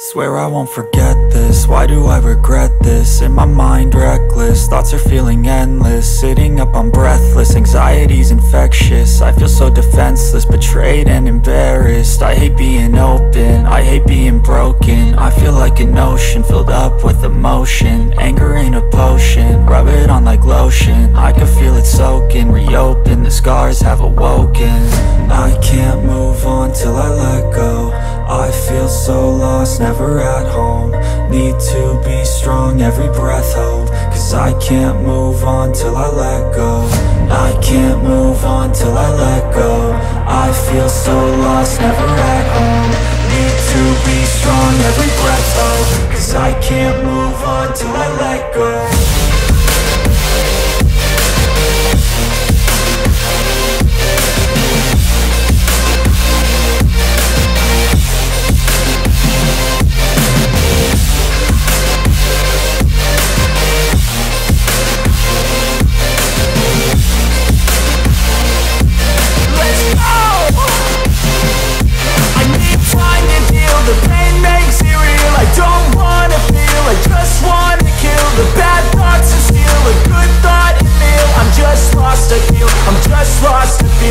Swear I won't forget this, why do I regret this? In my mind reckless, thoughts are feeling endless. Sitting up, I'm breathless, anxiety's infectious. I feel so defenseless, betrayed and embarrassed. I hate being open, I hate being broken. I feel like an ocean, filled up with emotion. Anger ain't a potion, rub it on like lotion. I can feel it soaking, reopen, the scars have awoken. I can't move on till I let go. I feel so lost, never at home. Need to be strong, every breath hold. Cause I can't move on till I let go. I can't move on till I let go. I feel so lost, never at home. Need to be strong, every breath hold. Cause I can't move on till I let go.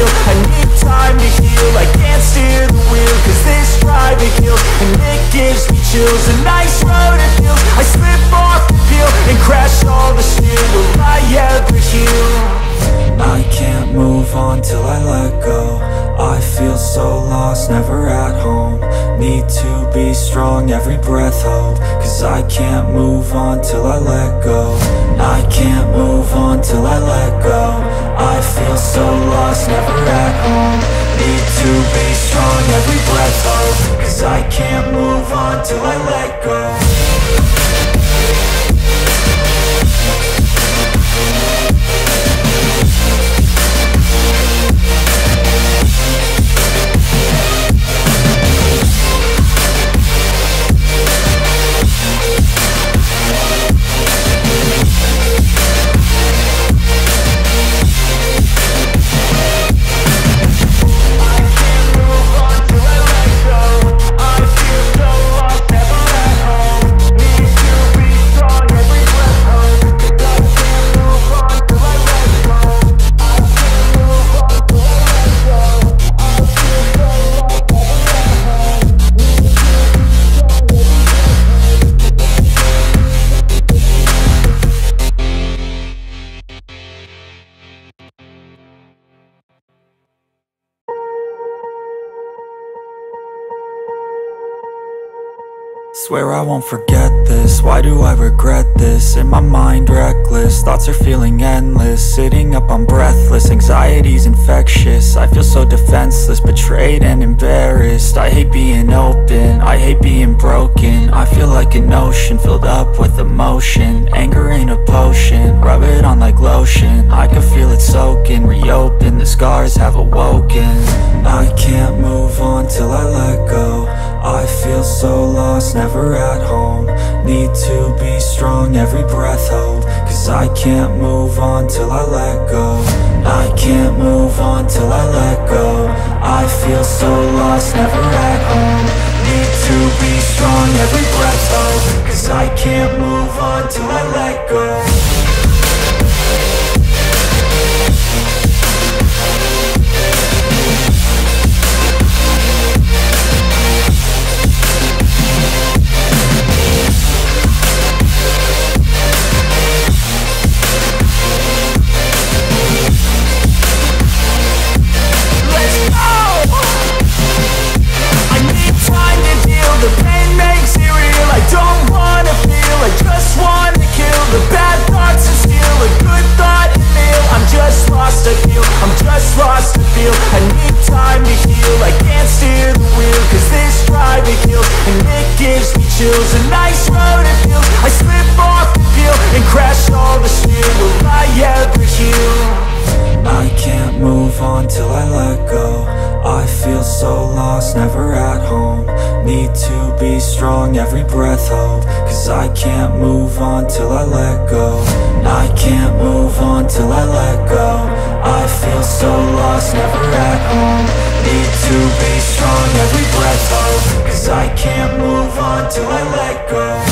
I need time to heal, I can't steer the wheel. Cause this driving hill, and it gives me chills. A nice road it feels, I slip off the peel and crash all the steel. Will I ever heal? I can't move on till I let go. I feel so lost, never at home. Need to be strong, every breath hold. Cause I can't move on till I let go. I can't move on till I let go. I feel so lost, never at home. Need to be strong, every breath hold. Cause I can't move on till I let go. Swear I won't forget this, why do I regret this? In my mind reckless, thoughts are feeling endless. Sitting up, I'm breathless, anxiety's infectious. I feel so defenseless, betrayed and embarrassed. I hate being open, I hate being broken. I feel like an ocean, filled up with emotion. Anger ain't a potion, rub it on like lotion. I can feel it soaking, reopen, the scars have awoken. I can't move on till I let go. I feel so lost, never at home. Need to be strong, every breath hold. Cause I can't move on till I let go. I can't move on till I let go. I feel so lost, never at home. Need to be strong, every breath hold. Cause I can't move on till I let go. I need time to heal, I can't steer the wheel. Cause this driving hill, and it gives me chills. A nice road it feels, I slip off the peel and crash all the steel. Will I ever heal? I can't move on till I let go. I feel so lost, never at home. Need to be strong, every breath hold. Cause I can't move on till I let go. I can't move on till I let go. I feel so lost, never at home. Need to be strong, every breath hold. Cause I can't move on on till I let go.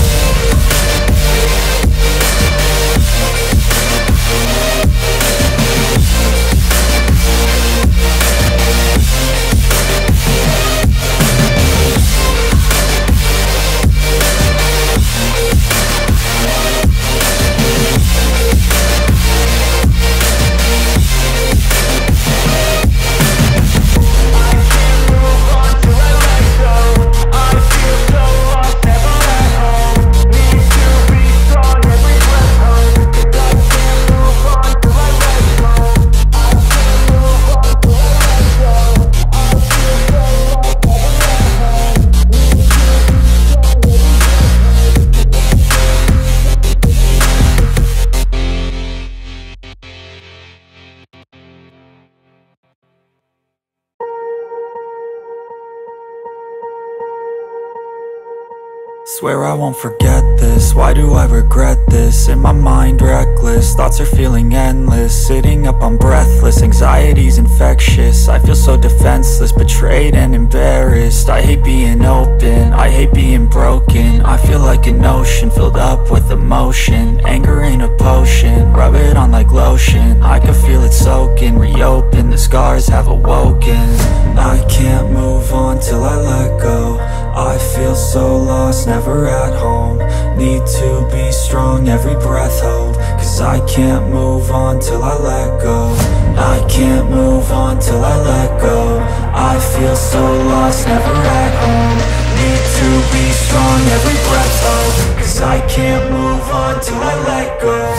Swear I won't forget this, why do I regret this? In my mind reckless, thoughts are feeling endless. Sitting up, I'm breathless, anxiety's infectious. I feel so defenseless, betrayed and embarrassed. I hate being open, I hate being broken. I feel like an ocean filled up with emotion. Anger ain't a potion, rub it on like lotion. I can feel it soaking, reopen, the scars have awoken. I can't move on till I let go. I feel so lost, never at home. Need to be strong, every breath hold. Cause I can't move on till I let go. I can't move on till I let go. I feel so lost, never at home. Need to be strong, every breath hold. Cause I can't move on till I let go.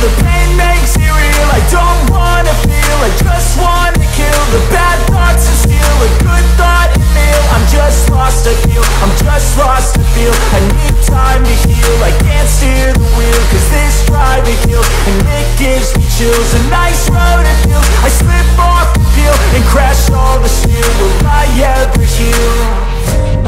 The pain makes it real, I don't wanna feel, I just wanna kill the bad thoughts and steal a good thought and feel. I'm just lost, I feel, I'm just lost, I feel. I need time to heal, I can't steer the wheel. Cause this drive it kills, and it gives me chills. A nice road it feels, I slip off the peel and crash all the steel. Will I ever heal?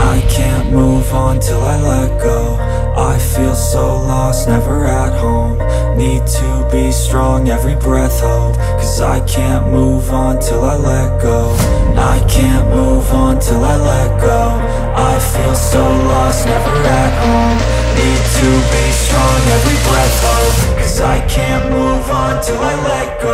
I can't move on till I let go. I feel so lost, never at home. Need to be strong, every breath hold. Cause I can't move on till I let go. I can't move on till I let go. I feel so lost, never at home. Need to be strong, every breath hold. Cause I can't move on till I let go.